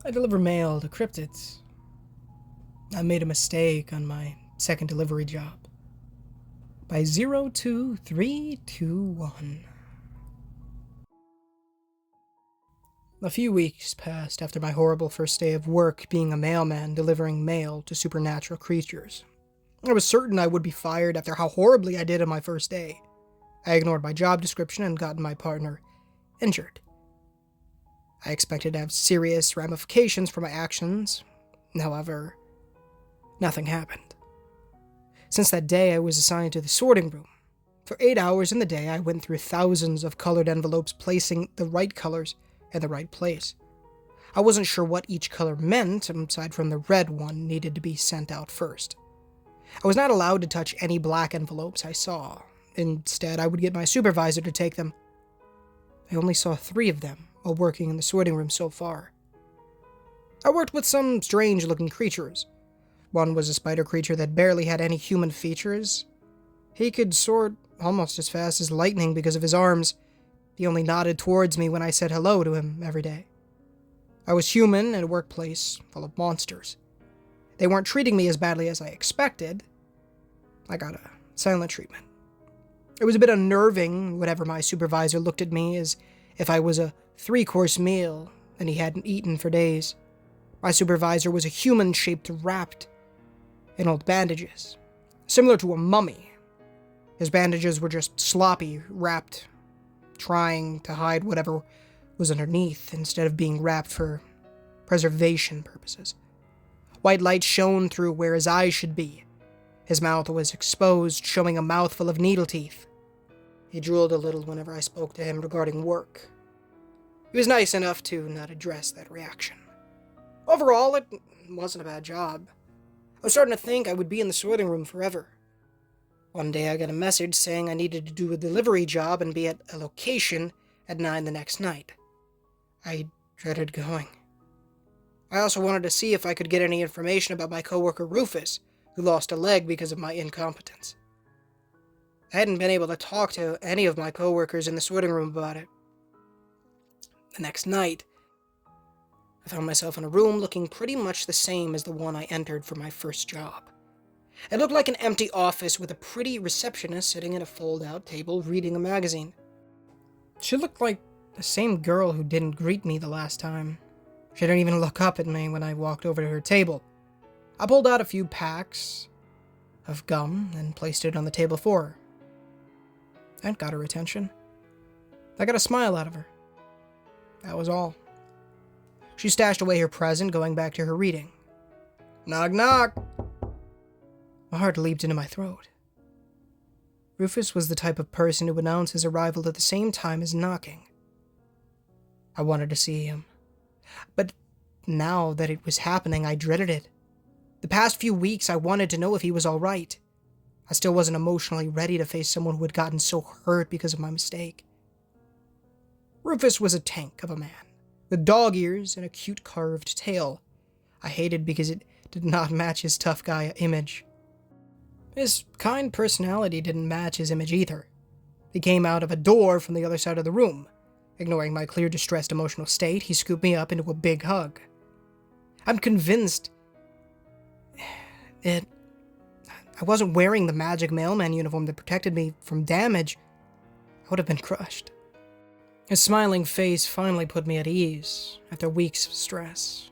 I deliver mail to cryptids. I made a mistake on my second delivery job. By 02321. A few weeks passed after my horrible first day of work being a mailman delivering mail to supernatural creatures. I was certain I would be fired after how horribly I did on my first day. I ignored my job description and gotten my partner injured. I expected to have serious ramifications for my actions. However, nothing happened. Since that day, I was assigned to the sorting room. For 8 hours in the day, I went through thousands of colored envelopes, placing the right colors in the right place. I wasn't sure what each color meant, aside from the red one needed to be sent out first. I was not allowed to touch any black envelopes I saw. Instead, I would get my supervisor to take them. I only saw 3 of them while working in the sorting room so far. I worked with some strange-looking creatures. One was a spider creature that barely had any human features. He could sort almost as fast as lightning because of his arms. He only nodded towards me when I said hello to him every day. I was human in a workplace full of monsters. They weren't treating me as badly as I expected. I got a silent treatment. It was a bit unnerving whenever my supervisor looked at me as if I was a 3-course meal and he hadn't eaten for days. My supervisor was a human shaped wrapped in old bandages, similar to a mummy. His bandages were just sloppy, wrapped, trying to hide whatever was underneath instead of being wrapped for preservation purposes. White light shone through where his eyes should be. His mouth was exposed, showing a mouthful of needle teeth. He drooled a little whenever I spoke to him regarding work. He was nice enough to not address that reaction. Overall, it wasn't a bad job. I was starting to think I would be in the sorting room forever. One day I got a message saying I needed to do a delivery job and be at a location at 9 the next night. I dreaded going. I also wanted to see if I could get any information about my coworker Rufus, who lost a leg because of my incompetence. I hadn't been able to talk to any of my coworkers in the sorting room about it. The next night, I found myself in a room looking pretty much the same as the one I entered for my first job. It looked like an empty office with a pretty receptionist sitting at a fold-out table reading a magazine. She looked like the same girl who didn't greet me the last time. She didn't even look up at me when I walked over to her table. I pulled out a few packs of gum and placed it on the table for her. That got her attention. I got a smile out of her. That was all. She stashed away her present, going back to her reading. Knock, knock! My heart leaped into my throat. Rufus was the type of person who would announce his arrival at the same time as knocking. I wanted to see him. But now that it was happening, I dreaded it. The past few weeks, I wanted to know if he was all right. I still wasn't emotionally ready to face someone who had gotten so hurt because of my mistake. Rufus was a tank of a man, with dog ears and a cute carved tail. I hated because it did not match his tough guy image. His kind personality didn't match his image either. He came out of a door from the other side of the room. Ignoring my clear distressed emotional state, he scooped me up into a big hug. I'm convinced I wasn't wearing the magic mailman uniform that protected me from damage. I would have been crushed. His smiling face finally put me at ease after weeks of stress.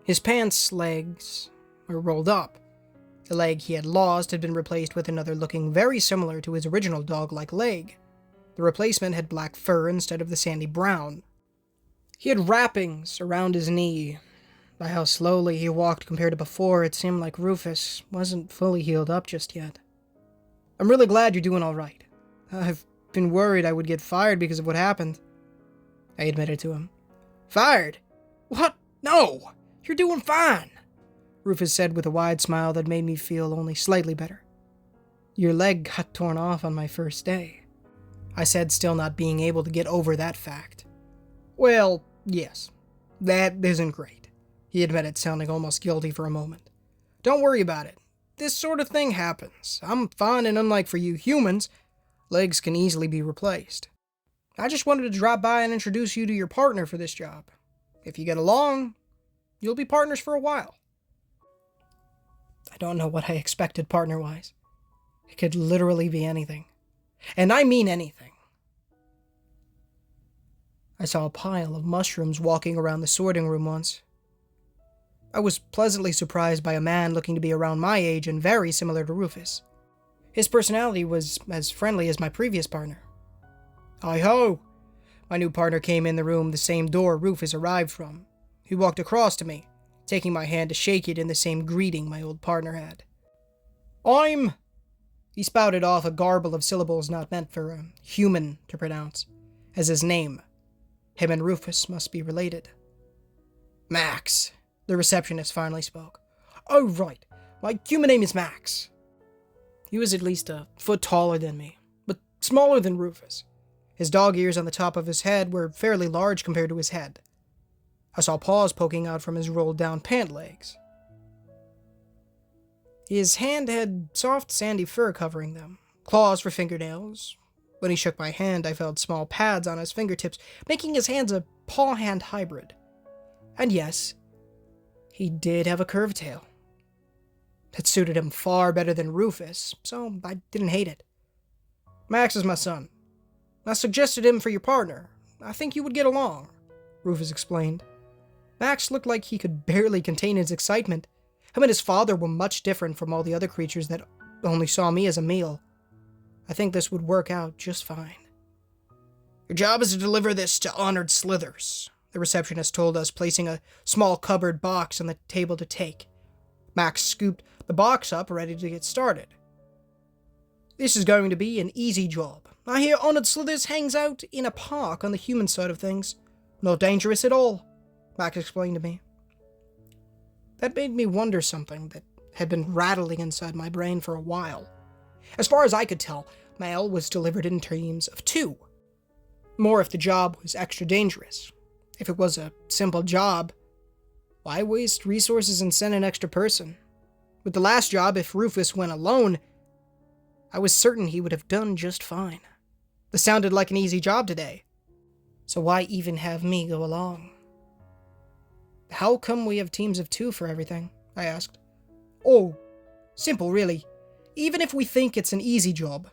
His pants legs were rolled up. The leg he had lost had been replaced with another looking very similar to his original dog-like leg. The replacement had black fur instead of the sandy brown. He had wrappings around his knee. By how slowly he walked compared to before, it seemed like Rufus wasn't fully healed up just yet. I'm really glad you're doing all right. I've been worried I would get fired because of what happened. I admitted to him. Fired? What? No! You're doing fine! Rufus said with a wide smile that made me feel only slightly better. Your leg got torn off on my first day. I said, still not being able to get over that fact. Well, yes. That isn't great. He admitted, sounding almost guilty for a moment. Don't worry about it. This sort of thing happens. I'm fine, and unlike for you humans, legs can easily be replaced. I just wanted to drop by and introduce you to your partner for this job. If you get along, you'll be partners for a while. I don't know what I expected partner-wise. It could literally be anything. And I mean anything. I saw a pile of mushrooms walking around the sorting room once. I was pleasantly surprised by a man looking to be around my age and very similar to Rufus. His personality was as friendly as my previous partner. Hi-ho! My new partner came in the room the same door Rufus arrived from. He walked across to me, taking my hand to shake it in the same greeting my old partner had. He spouted off a garble of syllables not meant for a human to pronounce, as his name. Him and Rufus must be related. Max, the receptionist finally spoke. Oh, right. My human name is Max. He was at least a foot taller than me, but smaller than Rufus. His dog ears on the top of his head were fairly large compared to his head. I saw paws poking out from his rolled-down pant legs. His hand had soft, sandy fur covering them, claws for fingernails. When he shook my hand, I felt small pads on his fingertips, making his hands a paw-hand hybrid. And yes, he did have a curved tail. It suited him far better than Rufus, so I didn't hate it. Max is my son. I suggested him for your partner. I think you would get along, Rufus explained. Max looked like he could barely contain his excitement. Him and his father were much different from all the other creatures that only saw me as a meal. I think this would work out just fine. Your job is to deliver this to honored slithers, the receptionist told us, placing a small cupboard box on the table to take. Max scooped the box up, ready to get started. This is going to be an easy job. I hear honored slithers hangs out in a park on the human side of things. Not dangerous at all, Max explained to me. That made me wonder something that had been rattling inside my brain for a while. As far as I could tell, mail was delivered in teams of 2. More if the job was extra dangerous. If it was a simple job, why waste resources and send an extra person? With the last job, if Rufus went alone, I was certain he would have done just fine. This sounded like an easy job today. So why even have me go along? How come we have teams of 2 for everything? I asked. Oh, simple really. Even if we think it's an easy job,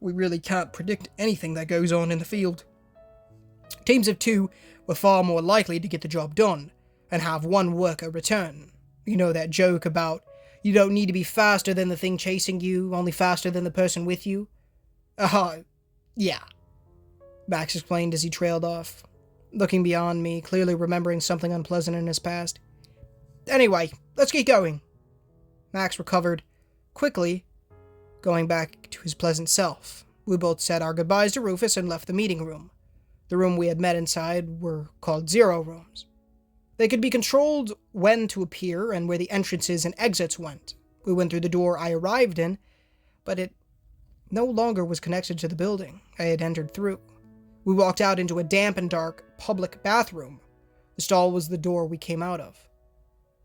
we really can't predict anything that goes on in the field. Teams of 2 were far more likely to get the job done and have one worker return. You know that joke about you don't need to be faster than the thing chasing you, only faster than the person with you? Yeah, Max explained as he trailed off, looking beyond me, clearly remembering something unpleasant in his past. Anyway, let's get going. Max recovered quickly, going back to his pleasant self. We both said our goodbyes to Rufus and left the meeting room. The room we had met inside were called 0 rooms. They could be controlled when to appear and where the entrances and exits went. We went through the door I arrived in, but it no longer was connected to the building I had entered through. We walked out into a damp and dark public bathroom. The stall was the door we came out of.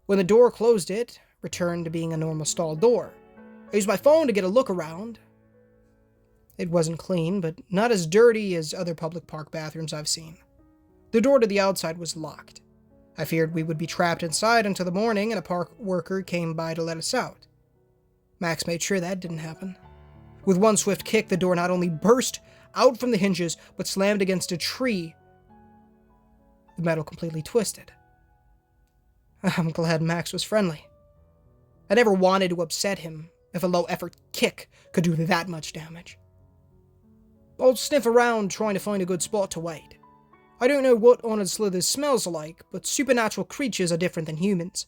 When the door closed, it returned to being a normal stall door. I used my phone to get a look around. It wasn't clean, but not as dirty as other public park bathrooms I've seen. The door to the outside was locked. I feared we would be trapped inside until the morning and a park worker came by to let us out. Max made sure that didn't happen. With one swift kick, the door not only burst out from the hinges, but slammed against a tree. The metal completely twisted. I'm glad Max was friendly. I never wanted to upset him if a low-effort kick could do that much damage. I'll sniff around trying to find a good spot to wait. I don't know what honored slithers smells like, but supernatural creatures are different than humans.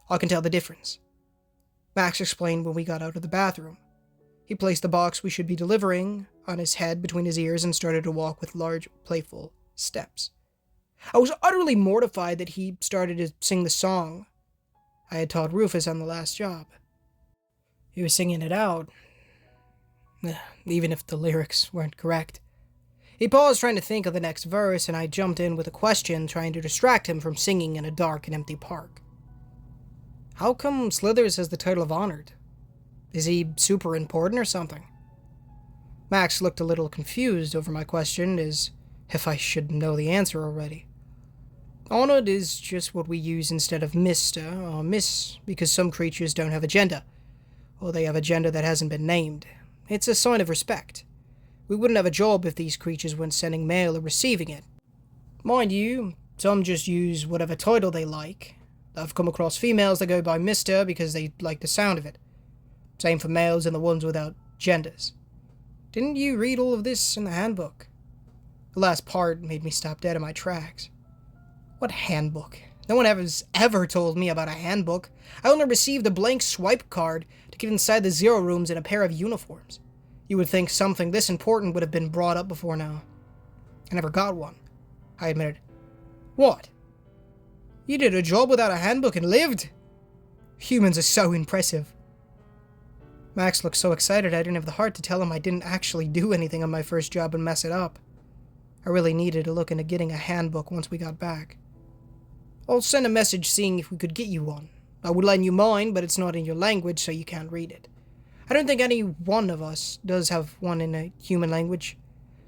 I can tell the difference, Max explained when we got out of the bathroom. He placed the box we should be delivering on his head between his ears and started to walk with large, playful steps. I was utterly mortified that he started to sing the song I had taught Rufus on the last job. He was singing it out, even if the lyrics weren't correct. He paused trying to think of the next verse, and I jumped in with a question trying to distract him from singing in a dark and empty park. How come Slithers has the title of honored? Is he super important or something? Max looked a little confused over my question, as if I should know the answer already. Honored is just what we use instead of Mr. or Miss, because some creatures don't have a gender, or they have a gender that hasn't been named. It's a sign of respect. We wouldn't have a job if these creatures weren't sending mail or receiving it. Mind you, some just use whatever title they like. I've come across females that go by Mr. because they like the sound of it. Same for males and the ones without genders. Didn't you read all of this in the handbook? The last part made me stop dead in my tracks. What handbook? No one ever told me about a handbook. I only received a blank swipe card to get inside the zero rooms in a pair of uniforms. You would think something this important would have been brought up before now. I never got one, I admitted. What? You did a job without a handbook and lived? Humans are so impressive. Max looked so excited I didn't have the heart to tell him I didn't actually do anything on my first job and mess it up. I really needed to look into getting a handbook once we got back. I'll send a message seeing if we could get you one. I would lend you mine, but it's not in your language, so you can't read it. I don't think any one of us does have one in a human language,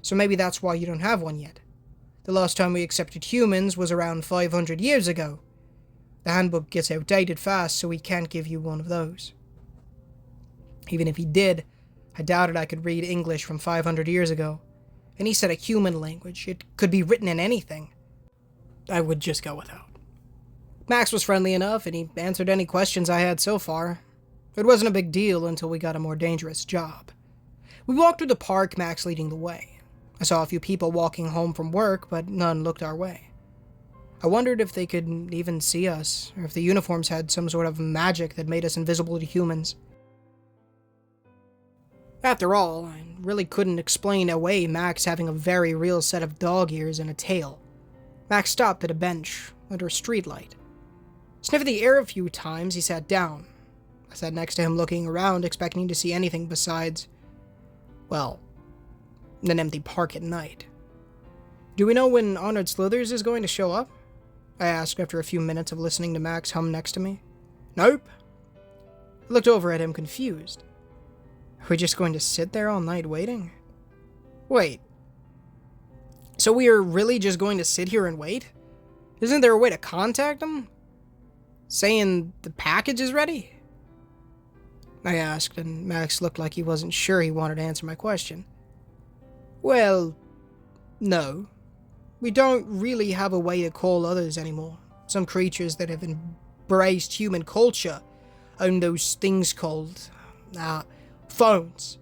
so maybe that's why you don't have one yet. The last time we accepted humans was around 500 years ago. The handbook gets outdated fast, so we can't give you one of those. Even if he did, I doubted I could read English from 500 years ago. And he said a human language. It could be written in anything. I would just go without. Max was friendly enough, and he answered any questions I had so far. It wasn't a big deal until we got a more dangerous job. We walked through the park, Max leading the way. I saw a few people walking home from work, but none looked our way. I wondered if they could even see us, or if the uniforms had some sort of magic that made us invisible to humans. After all, I really couldn't explain away Max having a very real set of dog ears and a tail. Max stopped at a bench under a streetlight. Sniffing the air a few times, he sat down. I sat next to him looking around, expecting to see anything besides, well, an empty park at night. Do we know when Honored Slithers is going to show up? I asked after a few minutes of listening to Max hum next to me. Nope. I looked over at him confused. Are we just going to sit there all night waiting? Wait. So we are really just going to sit here and wait? Isn't there a way to contact him? Saying the package is ready? I asked, and Max looked like he wasn't sure he wanted to answer my question. Well, no. We don't really have a way to call others anymore. Some creatures that have embraced human culture own those things called, phones.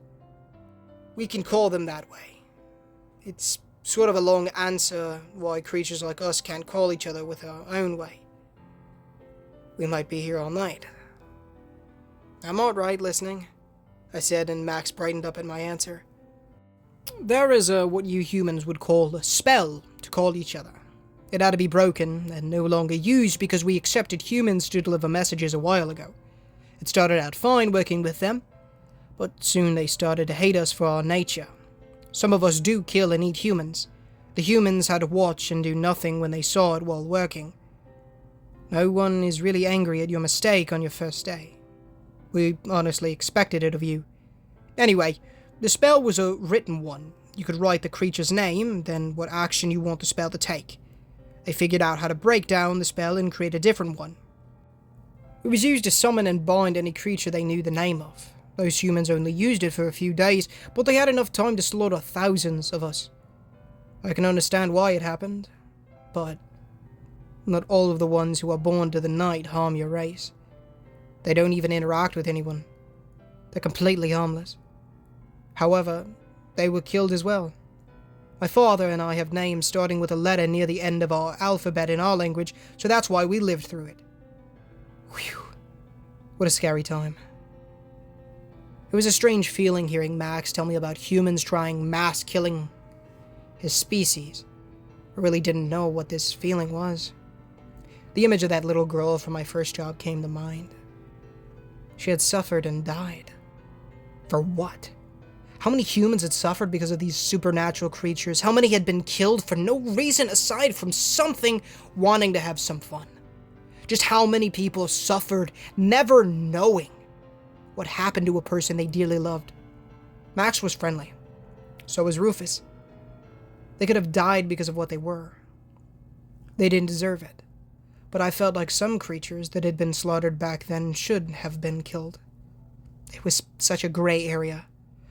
We can call them that way. It's sort of a long answer why creatures like us can't call each other with our own way. We might be here all night. I'm alright listening, I said, and Max brightened up at my answer. There is what you humans would call a spell to call each other. It had to be broken and no longer used because we accepted humans to deliver messages a while ago. It started out fine working with them, but soon they started to hate us for our nature. Some of us do kill and eat humans. The humans had to watch and do nothing when they saw it while working. No one is really angry at your mistake on your first day. We honestly expected it of you. Anyway, the spell was a written one. You could write the creature's name, then what action you want the spell to take. They figured out how to break down the spell and create a different one. It was used to summon and bind any creature they knew the name of. Those humans only used it for a few days, but they had enough time to slaughter thousands of us. I can understand why it happened, but not all of the ones who are born to the night harm your race. They don't even interact with anyone. They're completely harmless. However, they were killed as well. My father and I have names starting with a letter near the end of our alphabet in our language, so that's why we lived through it. Whew. What a scary time. It was a strange feeling hearing Max tell me about humans trying mass killing his species. I really didn't know what this feeling was. The image of that little girl from my first job came to mind. She had suffered and died. For what? How many humans had suffered because of these supernatural creatures? How many had been killed for no reason aside from something wanting to have some fun? Just how many people suffered never knowing what happened to a person they dearly loved? Max was friendly. So was Rufus. They could have died because of what they were. They didn't deserve it, but I felt like some creatures that had been slaughtered back then should have been killed. It was such a gray area.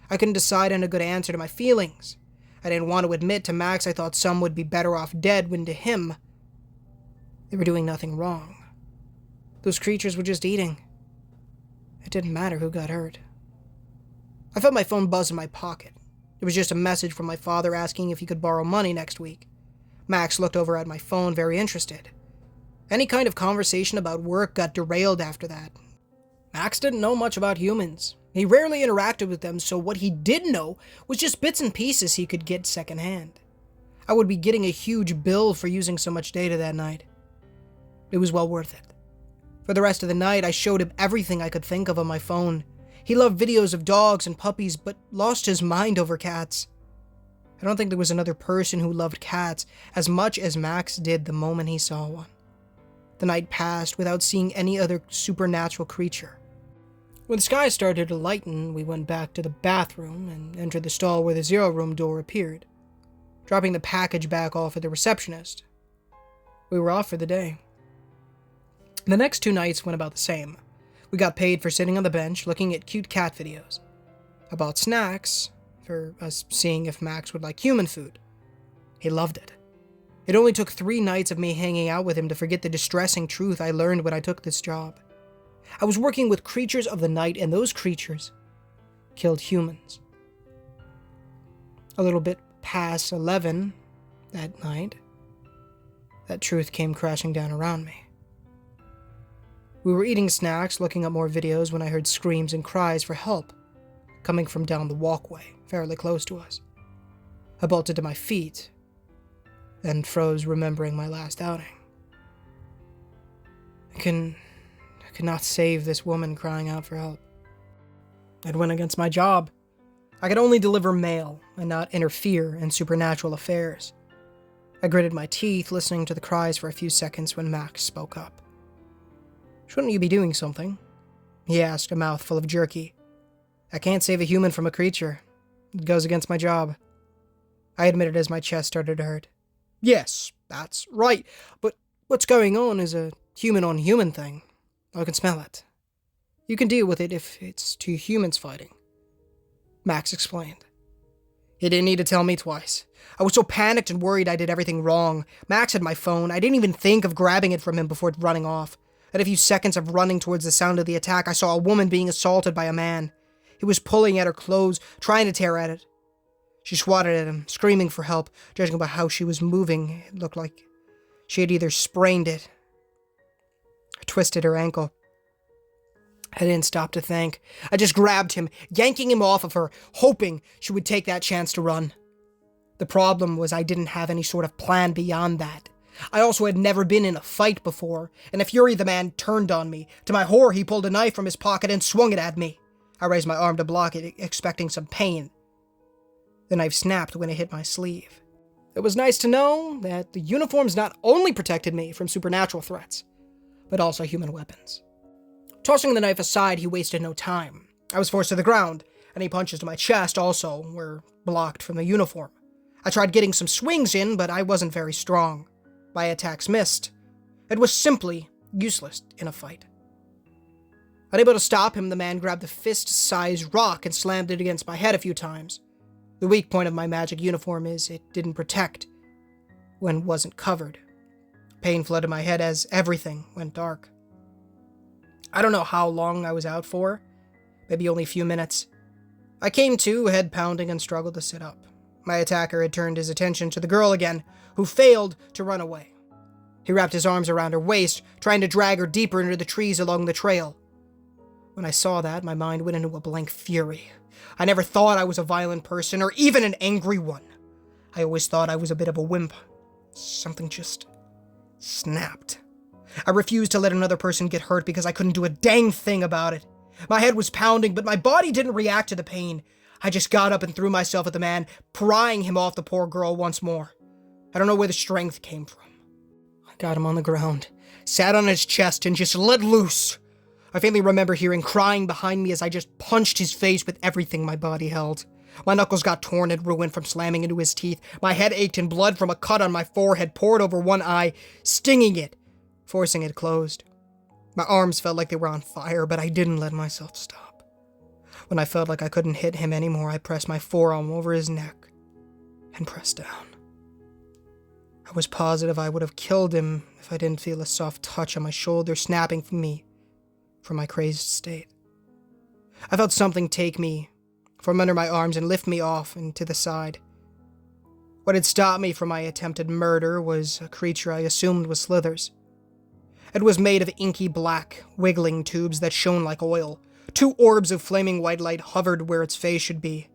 I couldn't decide on a good answer to my feelings. I didn't want to admit to Max I thought some would be better off dead when to him, they were doing nothing wrong. Those creatures were just eating. It didn't matter who got hurt. I felt my phone buzz in my pocket. It was just a message from my father asking if he could borrow money next week. Max looked over at my phone, very interested. Any kind of conversation about work got derailed after that. Max didn't know much about humans. He rarely interacted with them, so what he did know was just bits and pieces he could get secondhand. I would be getting a huge bill for using so much data that night. It was well worth it. For the rest of the night, I showed him everything I could think of on my phone. He loved videos of dogs and puppies, but lost his mind over cats. I don't think there was another person who loved cats as much as Max did the moment he saw one. The night passed without seeing any other supernatural creature. When the sky started to lighten, we went back to the bathroom and entered the stall where the 0 room door appeared, dropping the package back off at the receptionist. We were off for the day. The next 2 nights went about the same. We got paid for sitting on the bench looking at cute cat videos. I bought snacks for us seeing if Max would like human food. He loved it. It only took 3 nights of me hanging out with him to forget the distressing truth I learned when I took this job. I was working with creatures of the night, and those creatures killed humans. A little bit past 11 that night, that truth came crashing down around me. We were eating snacks, looking at more videos, when I heard screams and cries for help coming from down the walkway, fairly close to us. I bolted to my feet, then froze, remembering my last outing. I could not save this woman crying out for help. It went against my job. I could only deliver mail and not interfere in supernatural affairs. I gritted my teeth, listening to the cries for a few seconds when Max spoke up. "Shouldn't you be doing something?" he asked, a mouth full of jerky. "I can't save a human from a creature. It goes against my job." I admitted as my chest started to hurt. "Yes, that's right, but what's going on is a human-on-human thing. I can smell it. You can deal with it if it's 2 humans fighting," Max explained. He didn't need to tell me twice. I was so panicked and worried I did everything wrong. Max had my phone. I didn't even think of grabbing it from him before running off. At a few seconds of running towards the sound of the attack, I saw a woman being assaulted by a man. He was pulling at her clothes, trying to tear at it. She swatted at him, screaming for help. Judging by how she was moving, it looked like she had either sprained it or twisted her ankle. I didn't stop to think. I just grabbed him, yanking him off of her, hoping she would take that chance to run. The problem was I didn't have any sort of plan beyond that. I also had never been in a fight before. In a fury, the man turned on me. To my horror, he pulled a knife from his pocket and swung it at me. I raised my arm to block it, expecting some pain. The knife snapped when it hit my sleeve. It was nice to know that the uniforms not only protected me from supernatural threats, but also human weapons. Tossing the knife aside, he wasted no time. I was forced to the ground, and any punches to my chest also were blocked from the uniform. I tried getting some swings in, but I wasn't very strong. My attacks missed. It was simply useless in a fight. Unable to stop him, the man grabbed a fist-sized rock and slammed it against my head a few times. The weak point of my magic uniform is it didn't protect when it wasn't covered. Pain flooded my head as everything went dark. I don't know how long I was out for, maybe only a few minutes. I came to, head pounding, and struggled to sit up. My attacker had turned his attention to the girl again, who failed to run away. He wrapped his arms around her waist, trying to drag her deeper into the trees along the trail. When I saw that, my mind went into a blank fury. I never thought I was a violent person, or even an angry one. I always thought I was a bit of a wimp. Something just snapped. I refused to let another person get hurt because I couldn't do a dang thing about it. My head was pounding, but my body didn't react to the pain. I just got up and threw myself at the man, prying him off the poor girl once more. I don't know where the strength came from. I got him on the ground, sat on his chest, and just let loose. I faintly remember hearing crying behind me as I just punched his face with everything my body held. My knuckles got torn and ruined from slamming into his teeth. My head ached and blood from a cut on my forehead poured over one eye, stinging it, forcing it closed. My arms felt like they were on fire, but I didn't let myself stop. When I felt like I couldn't hit him anymore, I pressed my forearm over his neck and pressed down. I was positive I would have killed him if I didn't feel a soft touch on my shoulder snapping me from my crazed state. I felt something take me from under my arms and lift me off and to the side. What had stopped me from my attempted murder was a creature I assumed was Slithers. It was made of inky black, wiggling tubes that shone like oil. 2 orbs of flaming white light hovered where its face should be.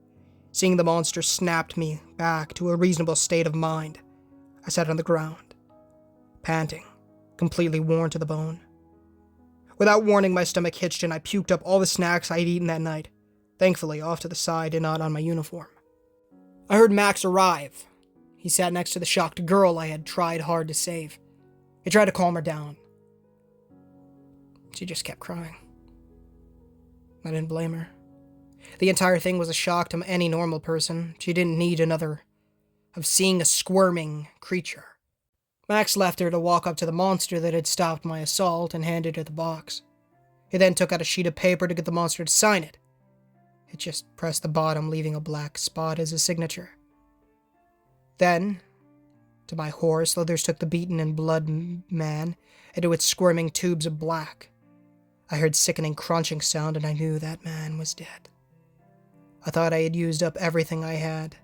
Seeing the monster snapped me back to a reasonable state of mind. I sat on the ground, panting, completely worn to the bone. Without warning, my stomach hitched and I puked up all the snacks I'd eaten that night, thankfully off to the side and not on my uniform. I heard Max arrive. He sat next to the shocked girl I had tried hard to save. He tried to calm her down. She just kept crying. I didn't blame her. The entire thing was a shock to any normal person. She didn't need another of seeing a squirming creature. Max left her to walk up to the monster that had stopped my assault and handed her the box. He then took out a sheet of paper to get the monster to sign it. It just pressed the bottom, leaving a black spot as a signature. Then, to my horror, Slithers took the beaten and blood man into its squirming tubes of black. I heard sickening crunching sound and I knew that man was dead. I thought I had used up everything I had.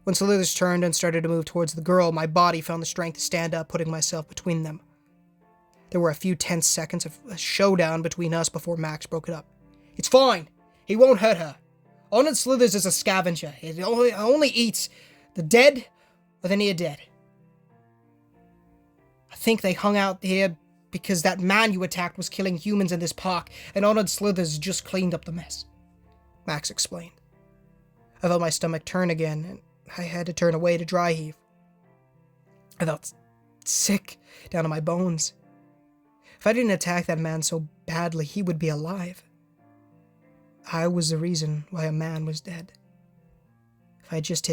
When Slithers turned and started to move towards the girl, my body found the strength to stand up, putting myself between them. There were a few tense seconds of a showdown between us before Max broke it up. "It's fine. He won't hurt her. Arnold Slithers is a scavenger. He only eats the dead or the near dead. I think they hung out here because that man you attacked was killing humans in this park, and Arnold Slithers just cleaned up the mess," Max explained. I felt my stomach turn again, and I had to turn away to dry heave. I felt sick down to my bones. If I didn't attack that man so badly, he would be alive. I was the reason why a man was dead. If I just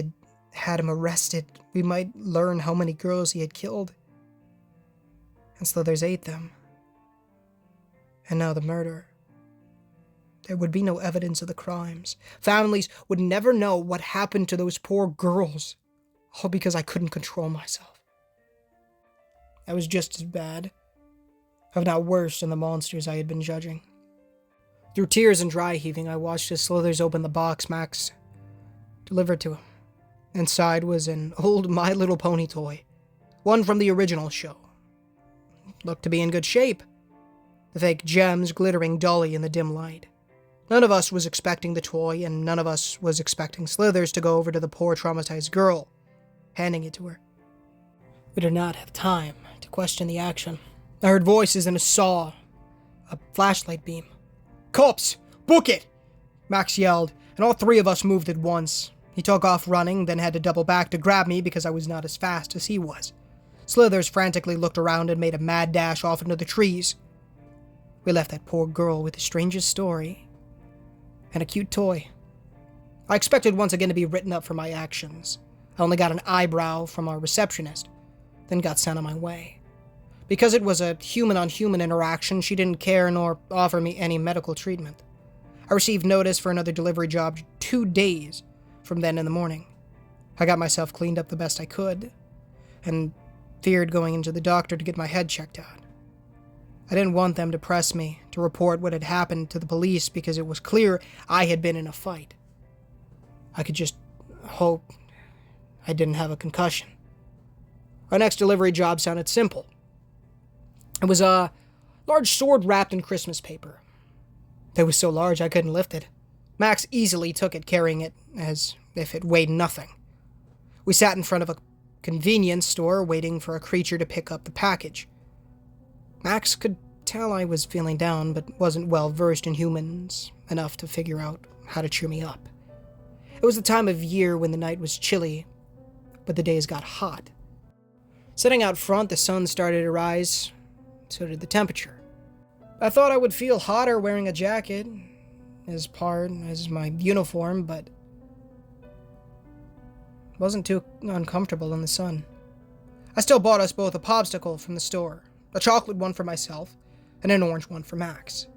had him arrested, we might learn how many girls he had killed. And Slithers ate them. And now the murder. There would be no evidence of the crimes. Families would never know what happened to those poor girls, all because I couldn't control myself. I was just as bad, if not worse, than the monsters I had been judging. Through tears and dry heaving, I watched as Slithers opened the box Max delivered to him. Inside was an old My Little Pony toy, one from the original show. It looked to be in good shape, the fake gems glittering dully in the dim light. None of us was expecting the toy, and none of us was expecting Slithers to go over to the poor traumatized girl, handing it to her. We did not have time to question the action. I heard voices and saw a flashlight beam. "Cops! Book it!" Max yelled, and all 3 of us moved at once. He took off running, then had to double back to grab me because I was not as fast as he was. Slithers frantically looked around and made a mad dash off into the trees. We left that poor girl with the strangest story and a cute toy. I expected once again to be written up for my actions. I only got an eyebrow from our receptionist, then got sent on my way. Because it was a human-on-human interaction, she didn't care nor offer me any medical treatment. I received notice for another delivery job 2 days from then in the morning. I got myself cleaned up the best I could, and feared going into the doctor to get my head checked out. I didn't want them to press me to report what had happened to the police because it was clear I had been in a fight. I could just hope I didn't have a concussion. Our next delivery job sounded simple. It was a large sword wrapped in Christmas paper. It was so large I couldn't lift it. Max easily took it, carrying it as if it weighed nothing. We sat in front of a convenience store waiting for a creature to pick up the package. Max could tell I was feeling down, but wasn't well versed in humans enough to figure out how to cheer me up. It was the time of year when the night was chilly, but the days got hot. Sitting out front, the sun started to rise, so did the temperature. I thought I would feel hotter wearing a jacket as part as my uniform, but wasn't too uncomfortable in the sun. I still bought us both a popsicle from the store, a chocolate one for myself, and an orange one for Max.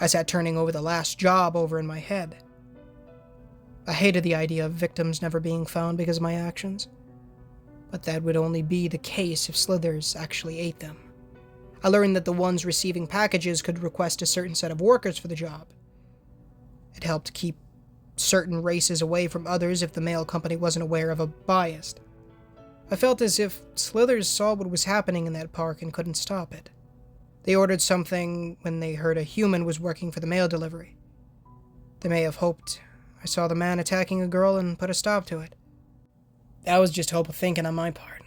I sat turning over the last job over in my head. I hated the idea of victims never being found because of my actions, but that would only be the case if slithers actually ate them. I learned that the ones receiving packages could request a certain set of workers for the job. It helped keep certain races away from others if the mail company wasn't aware of a bias. I felt as if slithers saw what was happening in that park and couldn't stop it. They ordered something when they heard a human was working for the mail delivery. They may have hoped I saw the man attacking a girl and put a stop to it. That was just hope of thinking on my part.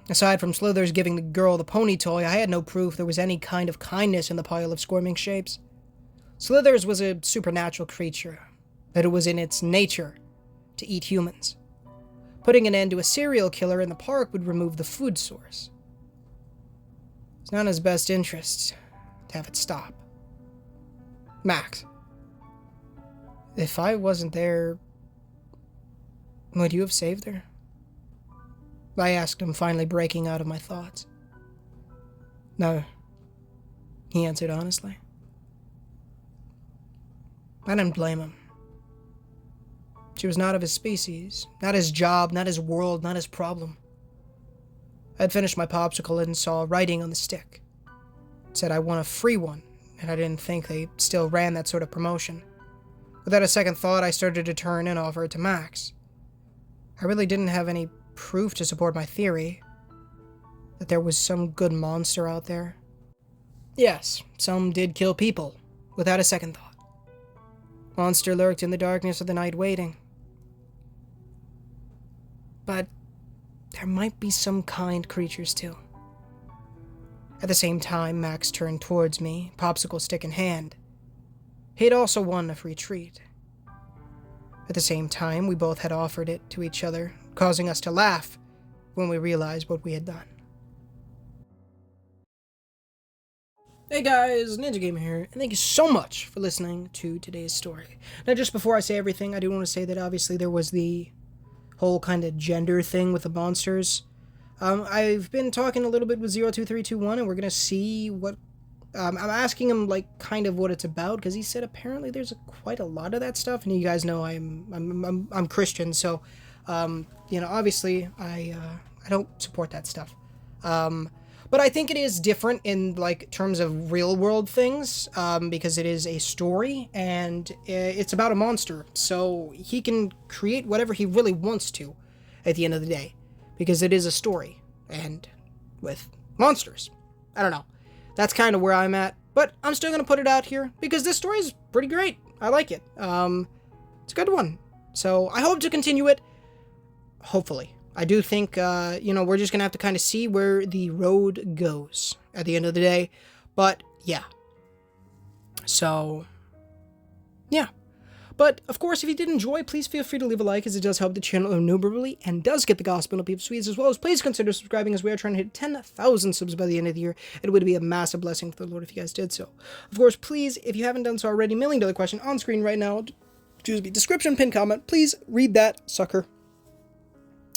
Aside from Slithers giving the girl the pony toy, I had no proof there was any kind of kindness in the pile of squirming shapes. Slithers was a supernatural creature, but it was in its nature to eat humans. Putting an end to a serial killer in the park would remove the food source. It's not in his best interest to have it stop. Max, if I wasn't there, would you have saved her? I asked him, finally breaking out of my thoughts. No, he answered honestly. I didn't blame him. She was not of his species, not his job, not his world, not his problem. I had finished my popsicle and saw writing on the stick. It said I won a free one, and I didn't think they still ran that sort of promotion. Without a second thought, I started to turn and offer it to Max. I really didn't have any proof to support my theory that there was some good monster out there. Yes, some did kill people, without a second thought. Monster lurked in the darkness of the night waiting. But there might be some kind creatures too. At the same time, Max turned towards me, popsicle stick in hand. He'd also won a free treat. At the same time, we both had offered it to each other, causing us to laugh when we realized what we had done. Hey guys, Ninja Gamer here, and thank you so much for listening to today's story. Now, just before I say everything, I do want to say that obviously there was the whole kind of gender thing with the monsters. I've been talking a little bit with 02321, and we're gonna see what. I'm asking him like kind of what it's about, because he said apparently there's quite a lot of that stuff, and you guys know I'm Christian, so obviously I don't support that stuff. But I think it is different in like terms of real world things, because it is a story and it's about a monster. So he can create whatever he really wants to at the end of the day, because it is a story and with monsters. I don't know. That's kind of where I'm at, but I'm still going to put it out here because this story is pretty great. I like it. It's a good one. So I hope to continue it. Hopefully. I do think, we're just going to have to kind of see where the road goes at the end of the day. But, yeah. So, yeah. But, of course, if you did enjoy, please feel free to leave a like, as it does help the channel innumerably and does get the gospel to people Swedes, as well as please consider subscribing, as we are trying to hit 10,000 subs by the end of the year. It would be a massive blessing for the Lord if you guys did so. Of course, please, if you haven't done so already, $1 million question on screen right now. Description, pin comment. Please read that sucker.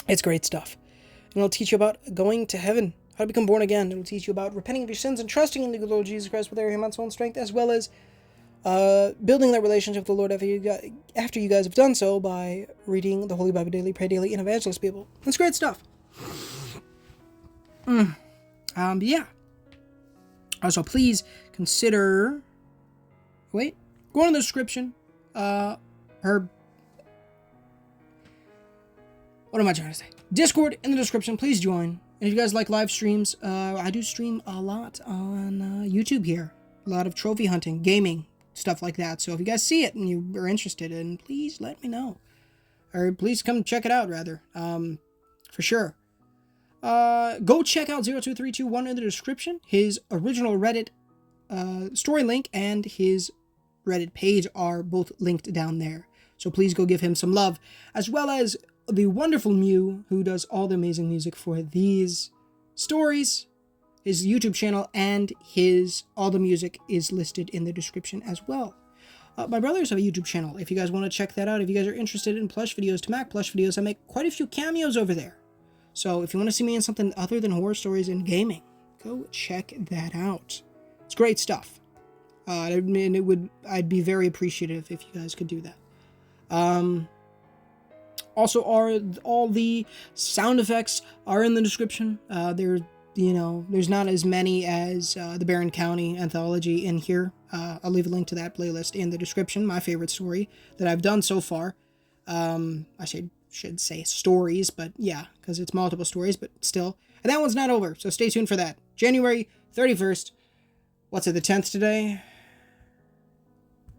It's great stuff. And it'll teach you about going to heaven, how to become born again. It'll teach you about repenting of your sins and trusting in the Lord Jesus Christ with every man's own strength, as well as building that relationship with the Lord after you guys have done so by reading the Holy Bible daily, pray daily, and evangelist people. It's great stuff. Yeah. Also, please consider. Wait, go in the description. What am I trying to say? Discord in the description. Please join. And if you guys like live streams, I do stream a lot on YouTube here. A lot of trophy hunting, gaming, stuff like that. So if you guys see it and you are interested, and please let me know. Or please come check it out, rather. For sure. Go check out 02321 in the description. His original Reddit story link and his Reddit page are both linked down there. So please go give him some love. As well as the wonderful Mew, who does all the amazing music for these stories. His YouTube channel and all the music is listed in the description as well. My brothers have a YouTube channel, if you guys want to check that out. If you guys are interested in plush videos, to Mac plush videos, I make quite a few cameos over there. So if you want to see me in something other than horror stories and gaming, go check that out. It's great stuff. I'd be very appreciative if you guys could do that. Also, all the sound effects are in the description. There's not as many as the Barron County anthology in here. I'll leave a link to that playlist in the description. My favorite story that I've done so far. I should say stories, but yeah, because it's multiple stories, but still. And that one's not over, so stay tuned for that. January 31st. What's it, the 10th today?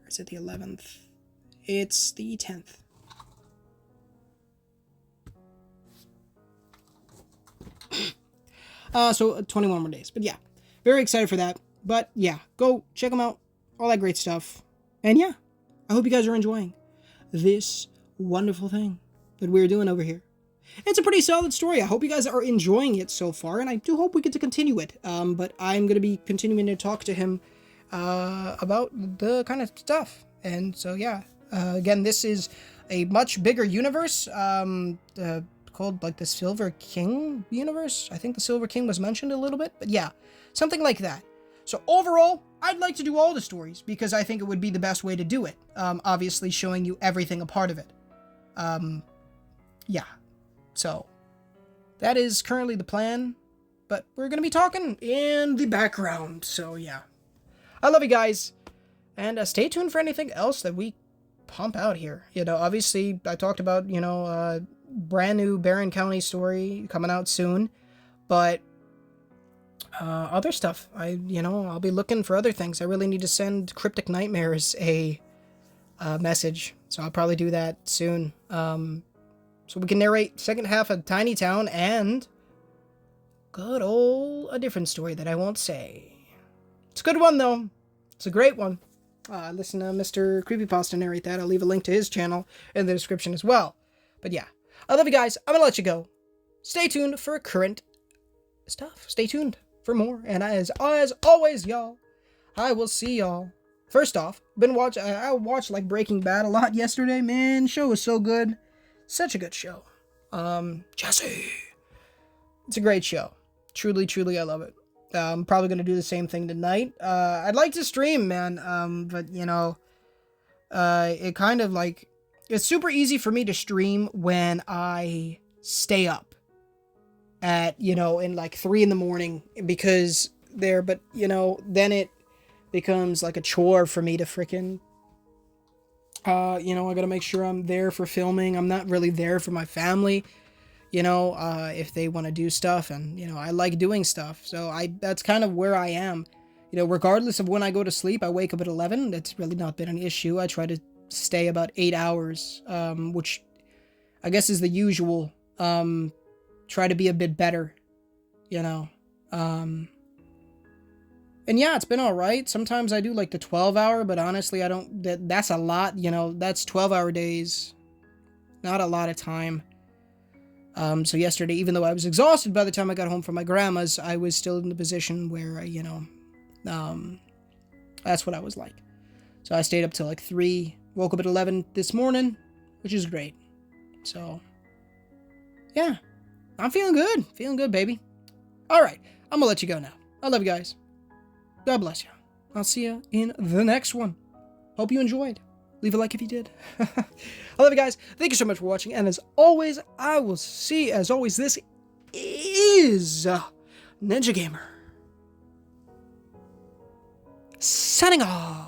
Or is it the 11th? It's the 10th. So 21 more days. But yeah, very excited for that. But yeah, go check them out. All that great stuff. And yeah, I hope you guys are enjoying this wonderful thing that we're doing over here. It's a pretty solid story. I hope you guys are enjoying it so far, and I do hope we get to continue it. But I'm going to be continuing to talk to him about the kind of stuff. And so yeah, again, this is a much bigger universe. Called like the Silver King universe. I think the Silver King was mentioned a little bit, but yeah, something like that. So overall, I'd like to do all the stories because I think it would be the best way to do it. Obviously showing you everything a part of it. Yeah. So that is currently the plan, but we're going to be talking in the background. So yeah, I love you guys, and stay tuned for anything else that we pump out here. Obviously I talked about, brand new Barron County story coming out soon, but other stuff, I'll be looking for other things. I really need to send Cryptic Nightmares a message, so I'll probably do that soon, so we can narrate second half of Tiny Town and good old a different story that I won't say. It's a good one though. It's a great one. Listen to Mr. CreepyPasta narrate that. I'll leave a link to his channel in the description as well. But yeah, I love you guys. I'm gonna let you go. Stay tuned for current stuff. Stay tuned for more. And as always, y'all, I will see y'all. First off, I watched like Breaking Bad a lot yesterday. Man, show was so good. Such a good show. Jesse. It's a great show. Truly, truly, I love it. I'm probably gonna do the same thing tonight. I'd like to stream, man. But it kind of like, it's super easy for me to stream when I stay up at, in like 3 a.m. because but then it becomes like a chore for me to freaking, I gotta make sure I'm there for filming. I'm not really there for my family, if they want to do stuff, and, I like doing stuff. So that's kind of where I am, regardless of when I go to sleep. I wake up at 11. That's really not been an issue. I try to stay about 8 hours, which I guess is the usual. Try to be a bit better, and yeah, it's been all right. Sometimes I do like the 12-hour, but honestly, that's a lot, that's 12-hour days, not a lot of time. So yesterday, even though I was exhausted by the time I got home from my grandma's, I was still in the position where, that's what I was like. So I stayed up till like 3, woke up at 11 this morning, which is great. So, yeah, I'm feeling good, baby. All right, I'm gonna let you go now. I love you guys. God bless you. I'll see you in the next one. Hope you enjoyed. Leave a like if you did. I love you guys. Thank you so much for watching. And as always, I will see, this is Ninja Gamer. Signing off.